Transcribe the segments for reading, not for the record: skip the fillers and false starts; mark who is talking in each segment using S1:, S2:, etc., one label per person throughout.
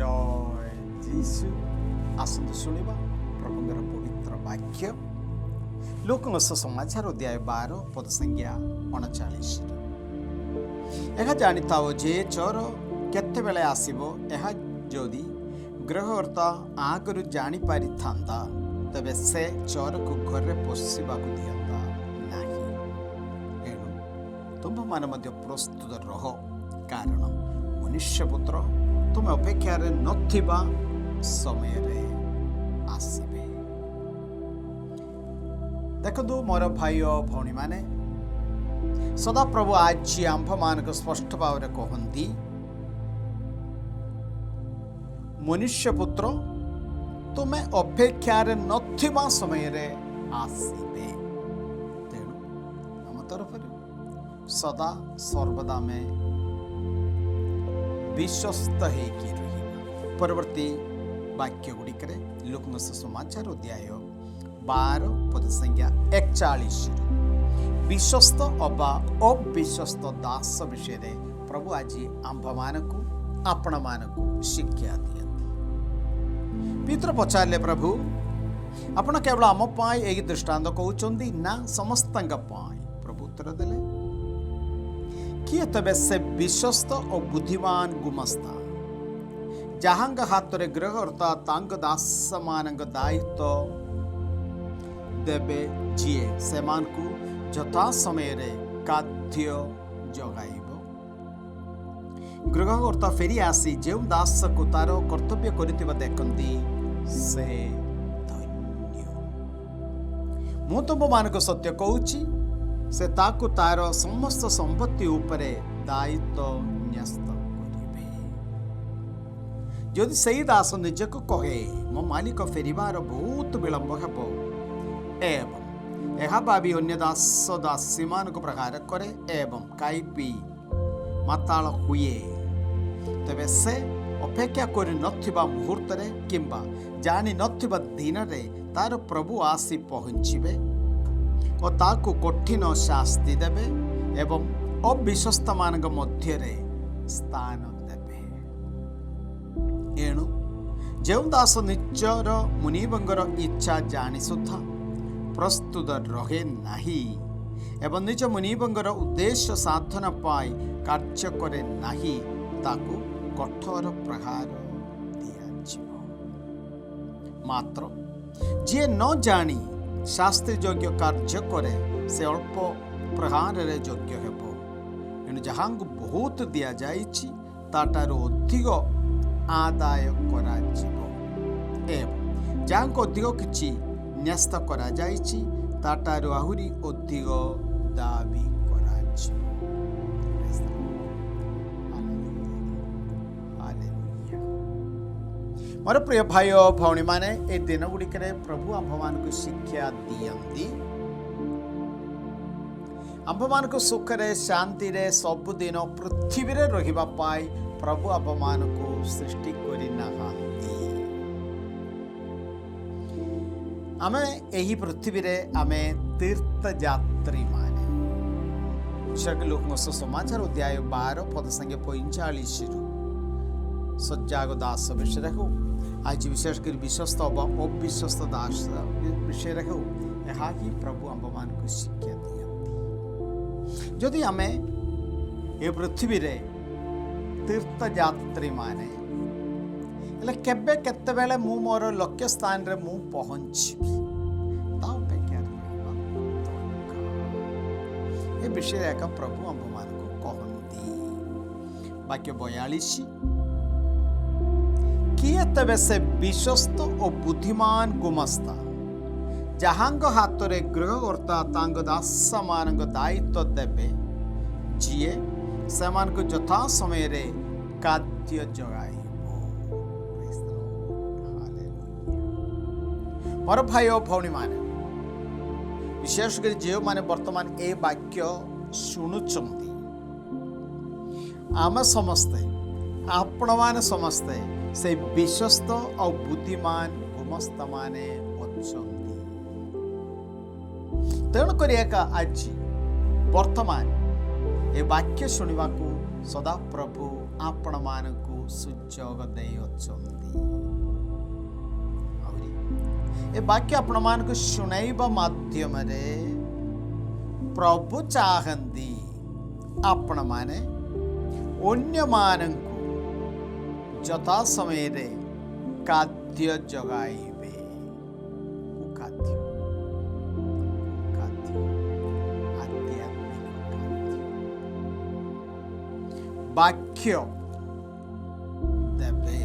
S1: जय जीशु। आसतु शुणा प्रभुंर पवित्र वाक्य लोक समाचार अध्याय 12 पद संज्ञा 39। यह जानी थाओ जे चोर केते बेले आसीबो यह जदि गृहकर्ता आगु जानी पारि थांदा तबे से चोर को घर में पशिबा दियंता नाही। एणु तुम मान मध्य प्रस्तुत रह, कारण मनुष्य पुत्र तुम अपेक्षा नथिबा समय रे आसीबे। देखो मोर भाई और भौणी माने सदा प्रभु आज आंभ मान स्पष्ट भाव कहती मनुष्य पुत्र तुम्हें अपेक्षा नथिबा समय रे आसीबे। तेणु आम तरफ सदा सर्वदा में विश्वस्त होगी रही। परवर्ती वाक्य गुड़िक लोक समाचार अध्याय 12 पद संज्ञा 41 विश्वस्त अबा अविश्वस्त दास विषय प्रभु आज आंभ मानक आपण मानक शिक्षा दियंती। पितर पचारे प्रभु आपण केवल आम पाई दृष्टांत कहते ना समस्त प्रभु उत्तर देले किए तबे से विश्वस्त और बुद्धिमान गुमस्ता जहांग हाथ रे गृहकर्ता तांग दास मान दायित्व देबे जीए सेमान को यथा समय रे खाद्य जगाइब। गृहकर्ता फेरी आसी जो दास को तार कर्तव्य करितिबा देखंती से धन्य। मु तुम मानक सत्य कहूची से ताकु तार समस्त संपत्ति उपरे दायित्व न्यस्त करिबे। जदि सही दास निजक कहे मो मालिक फेरिबार बहुत विलंब हेबो एवं यह भावी अन्य दास दासी मान प्रहार करे एवं खाई पी माताल हुए तेबे से अपेक्षा करि नथिबा मुहूर्त रे किंबा जानी नथिबा दिन रे तार प्रभु आसी पहुंचिबे और ताकु कठिन शास्ति देबे एवं अविश्वस्त मानक मध्य रे स्थान देबे। एणु जो दास निजर मुनिबंगर इच्छा जानी सुधा प्रस्तुत रहे नाही एवं निज मुनिबंगर उद्देश्य साधन पाई कार्य करे नाही ताकु कठोर प्रहार दियाजिबो। मात्र जे न जानी शास्त्री योग्य कार्य करे से अल्प प्रहार रे योग्य हेबो। एणु जहांकु बहुत दिया जाइछि ताटारो अधिक आदाय करा जिवो एवं जहांकु अधिक किछि न्यस्त करा जाइछि ताटारो आहुरी अधिक दाबी करा जिवो। मोर प्रिय भाई और भौणी माने ए दिन गुड़िक प्रभु आंभ मान को शिक्षा दियंती। आंभ मान को सुख रे शांति रे सबुदिन पृथ्वी रे रहिबा पाई प्रभु आंभ मान को सृष्टि करि नाहांती। आमे एही पृथ्वी रे आमे तीर्थ यात्री माने शक लोक समाचार अध्याय 12 पद संगे 45 सज्जाग दास विषय हो आज विशेषकर विश्वस्त अविश्वस्त दास विषय हो यह ही प्रभु आंभ मान को शिक्षा दियंती। जदि आमे ए पृथ्वी रे तीर्थ यात्री माने एले केबे केते बेले मु मोर लक्ष्य स्थान रे मु पहुंचबी ता अपेक्षा ए विषय एक प्रभु आंभ मान को कहंती। वाक्य 42 किए तबे से विश्वस्त और बुद्धिमान गुमस्ता जहांग हाथ रे गृहकर्ता तांग दास मान दायित्व देबे जीए सेमान को यथा समय रे खाद्य जगाइबो। मोर भाई और भौणी माने विशेषकर जो माने वर्तमान ए वाक्य शुणुचंती आम समस्ते आपण मान समस्ते से विश्वस्त और बुद्धिमान गुमस्त माने अछंती। तेणुक आज वर्तमान ए वाक्य शुणा ସଦାପ୍ରଭୁ ଆପଣମାନଙ୍କୁ ସୁଯୋଗ ଦେଇଅଛନ୍ତି। ଆହୁରି ଏ ବାକ୍ୟ ଆପଣମାନଙ୍କୁ ଶୁଣାଇବା ମାଧ୍ୟମରେ ପ୍ରଭୁ ଚାହାନ୍ତି ଆପଣମାନେ ଅନ୍ୟମାନଙ୍କୁ ଯଥା ସମୟରେ ଖାଦ୍ୟ ଯୋଗାଇବେ। ବାକ୍ୟ ଦେବେ।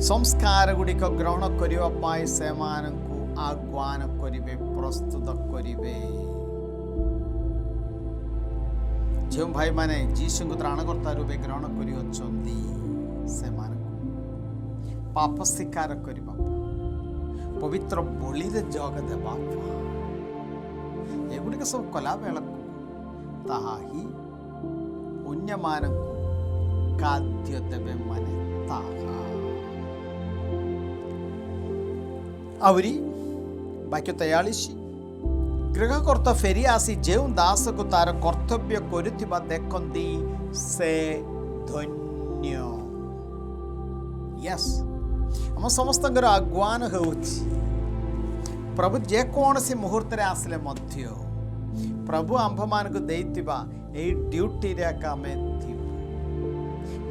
S1: ସଂସ୍କାର ଗୁଡ଼ିକ ଗ୍ରହଣ କରିବା ପାଇଁ ସେମାନଙ୍କୁ ଆହ୍ୱାନ କରିବେ, ପ୍ରସ୍ତୁତ କରିବେ। ଯେଉଁ ଭାଇମାନେ ଯୀଶୁଙ୍କୁ ତ୍ରାଣକର୍ତ୍ତା ରୂପେ ଗ୍ରହଣ କରିଅଛନ୍ତି ସେମାନଙ୍କୁ ପାପ ସ୍ୱୀକାର କରିବା, ପବିତ୍ର ବଳିରେ ଯୋଗ ଦେବା, ଏଗୁଡ଼ିକ ସବୁ କଲା ବେଳକୁ ତାହା ହିଁ ଅନ୍ୟମାନଙ୍କୁ ଖାଦ୍ୟ ଦେବେ, ମାନେ ତାହା। ଆହୁରି ବାକ୍ୟ 43 ଗୃହକର୍ତ୍ତା ଫେରି ଆସି ଯେଉଁ ଦାସକୁ ତାର କର୍ତ୍ତବ୍ୟ କରୁଥିବା ଦେଖନ୍ତି ସେ ଧନ୍ୟ। ୟେସ୍, ଆମ ସମସ୍ତଙ୍କର ଆହ୍ୱାନ ହେଉଛି ପ୍ରଭୁ ଯେକୌଣସି ମୁହୂର୍ତ୍ତରେ ଆସିଲେ ମଧ୍ୟ ପ୍ରଭୁ ଆମ୍ଭମାନଙ୍କୁ ଦେଇଥିବା ଏହି ଡ୍ୟୁଟିରେ ଏକା ଆମେ ଥିବୁ।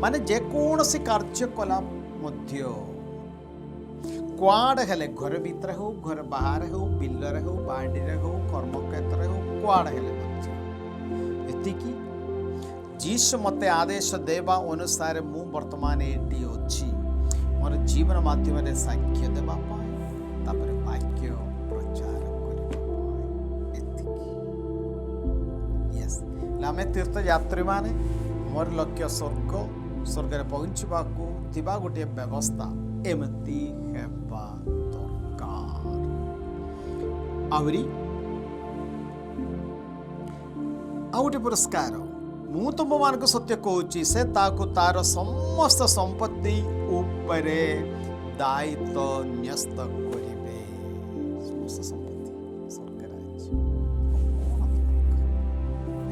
S1: ମାନେ ଯେକୌଣସି କାର୍ଯ୍ୟ କଲା ମଧ୍ୟ କୁଆଡ଼େ ହେଲେ, ଘର ଭିତରେ ହଉ, ଘର ବାହାରେ ହଉ, ବିଲରେ ହଉ, ବାଡ଼ିରେ ହଉ, କର୍ମକ୍ଷେତ୍ରରେ ହଉ, କୁଆଡ଼େ ହେଲେ ମଧ୍ୟ ଏତିକି ଯୀଶୁ ମୋତେ ଆଦେଶ ଦେବା ଅନୁସାରେ ମୁଁ ବର୍ତ୍ତମାନ ଏଠି ଅଛି ମୋର ଜୀବନ ମାଧ୍ୟମରେ ସାକ୍ଷ୍ୟ ଦେବା ପାଇଁ, ତାପରେ ବାକ୍ୟ ପ୍ରଚାର କରିବା ପାଇଁ। ଏତିକି। ୟେସ୍, ଆମେ ତୀର୍ଥଯାତ୍ରୀମାନେ ମୋର ଲକ୍ଷ୍ୟ ସ୍ୱର୍ଗରେ ପହଞ୍ଚିବାକୁ ଥିବା ଗୋଟିଏ ବ୍ୟବସ୍ଥା ଏମିତି ହେବା ଦରକାର। ଆହୁରି ଆଉ ଗୋଟେ ପୁରସ୍କାର, ମୁଁ ତୁମମାନଙ୍କୁ ସତ୍ୟ କହୁଛି ସେ ତାକୁ ତାର ସମସ୍ତ ସମ୍ପତ୍ତି ଉପରେ ଦାୟିତ୍ୱ ନ୍ୟସ୍ତ କରିବେ। ସମସ୍ତ ସମ୍ପତ୍ତି ସ୍ୱର୍ଗରେ ଅଛି,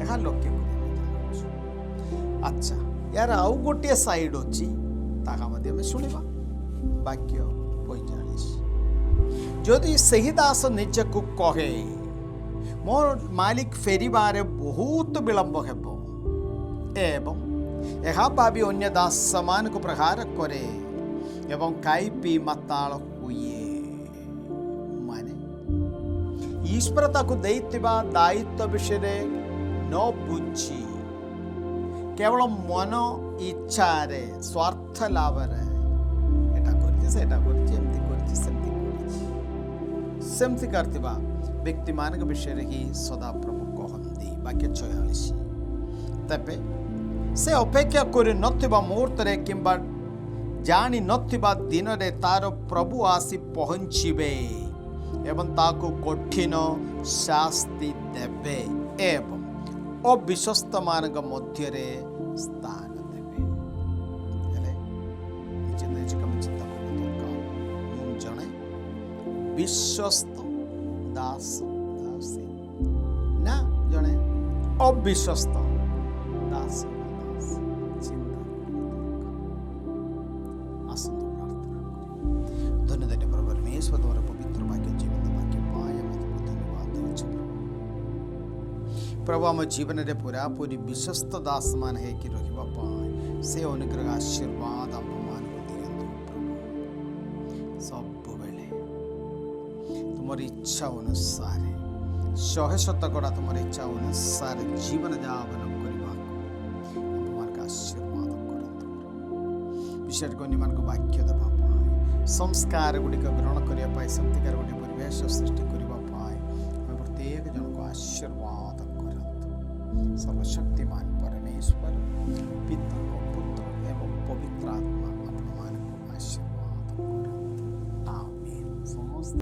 S1: ଏହା ଲକ୍ଷ୍ୟ କରିବା। ଆଚ୍ଛା, ୟାର ଆଉ ଗୋଟିଏ ସାଇଡ୍ ଅଛି, ତାହା ମଧ୍ୟ ଆମେ ଶୁଣିବା। ବାକ୍ୟ 45 ଯଦି ସେହି ଦାସ ନିଜକୁ କହେ ମୋ ମାଲିକ ଫେରିବାରେ ବହୁତ ବିଳମ୍ବ ହେବ ଏବଂ ଏହା ଭାବି ଅନ୍ୟ ଦାସମାନଙ୍କୁ ପ୍ରହାର କରେ ଏବଂ ଖାଇ ପିଇ ମାତାଳ ହୁଏ, ମାନେ ଈଶ୍ୱର ତାକୁ ଦେଇଥିବା ଦାୟିତ୍ୱ ବିଷୟରେ ନ ବୁଝି କେବଳ ମନ ଇଚ୍ଛାରେ, ସ୍ୱାର୍ଥ ଲାଭରେ ଏଟା କରିଛି, ସେଟା କରିଛି, ଏମିତି କରିଛି, ସେମିତି କରିଛି, ସେମିତି କରିଥିବା ବ୍ୟକ୍ତିମାନଙ୍କ ବିଷୟରେ ହିଁ ସଦାପ୍ରଭୁ କହନ୍ତି। ବାକ୍ୟ 46 ତେବେ ସେ ଅପେକ୍ଷା କରି ନଥିବା ମୁହୂର୍ତ୍ତରେ କିମ୍ବା ଜାଣି ନଥିବା ଦିନରେ ତାର ପ୍ରଭୁ ଆସି ପହଞ୍ଚିବେ ଏବଂ ତାକୁ କଠିନ ଶାସ୍ତି ଦେବେ ଏବଂ ଅବିଶ୍ୱସ୍ତମାନଙ୍କ ମଧ୍ୟରେ ସ୍ଥାନ ଦେବେ। ହେଲେ ନିଜେ କେମିତି ଚିନ୍ତା କରିବା ଦରକାର, ମୁଁ ଜଣେ ବିଶ୍ୱସ୍ତ ଦାସୀ ନା ଜଣେ ଅବିଶ୍ୱସ୍ତ ଦାସ। ଚିନ୍ତା ଆସନ୍ତୁ ପ୍ରାର୍ଥନା କରି। ଧନ୍ୟବାଦ ପ୍ରଭୁ ପରମେଶ୍ୱର, ତୁମର ପବିତ୍ର ବାକ୍ୟ, ଜୀବନ୍ତ ବାକ୍ୟ ପାଇଁ ଆମେ ତୁମକୁ ଧନ୍ୟବାଦ ଦେଉଛୁ ପ୍ରଭୁ। ଆମ ଜୀବନରେ ପୁରାପୁରି ବିଶ୍ୱସ୍ତ ଦାସମାନ ହେଇକି ରହିବା ପାଇଁ ସେ ଅନୁଗ୍ରହ ଆଶୀର୍ବାଦ ଆମମାନଙ୍କୁ ଦିଅନ୍ତୁ ପ୍ରଭୁ। ସବୁବେଳେ ତୁମର ଇଚ୍ଛା ଅନୁସାରେ 100% ତୁମର ଇଚ୍ଛା ଅନୁସାରେ ଜୀବନ ଯାପନ କରିବାକୁ ଆମମାନଙ୍କୁ ଆଶୀର୍ବାଦ କରନ୍ତୁ। ବିଶେଷ କରି ଅନ୍ୟମାନଙ୍କୁ ବାକ୍ୟ ଦେବା ପାଇଁ, ସଂସ୍କାର ଗୁଡ଼ିକ ଗ୍ରହଣ କରିବା ପାଇଁ, ସେମିତିକାର ଗୋଟେ ପରିବେଶ ସୃଷ୍ଟି କରିବା ପାଇଁ ଆମେ ପ୍ରତ୍ୟେକ ଜଣଙ୍କୁ ଆଶୀର୍ବାଦ କରନ୍ତୁ। ସର୍ବଶକ୍ତିମାନ ପରମେଶ୍ୱର ପିତା, ପୁତ୍ର ଏବଂ ପବିତ୍ର ଆତ୍ମା ଆପଣମାନଙ୍କୁ ଆଶୀର୍ବାଦ କରନ୍ତୁ। ଆମେନ୍। ସମସ୍ତ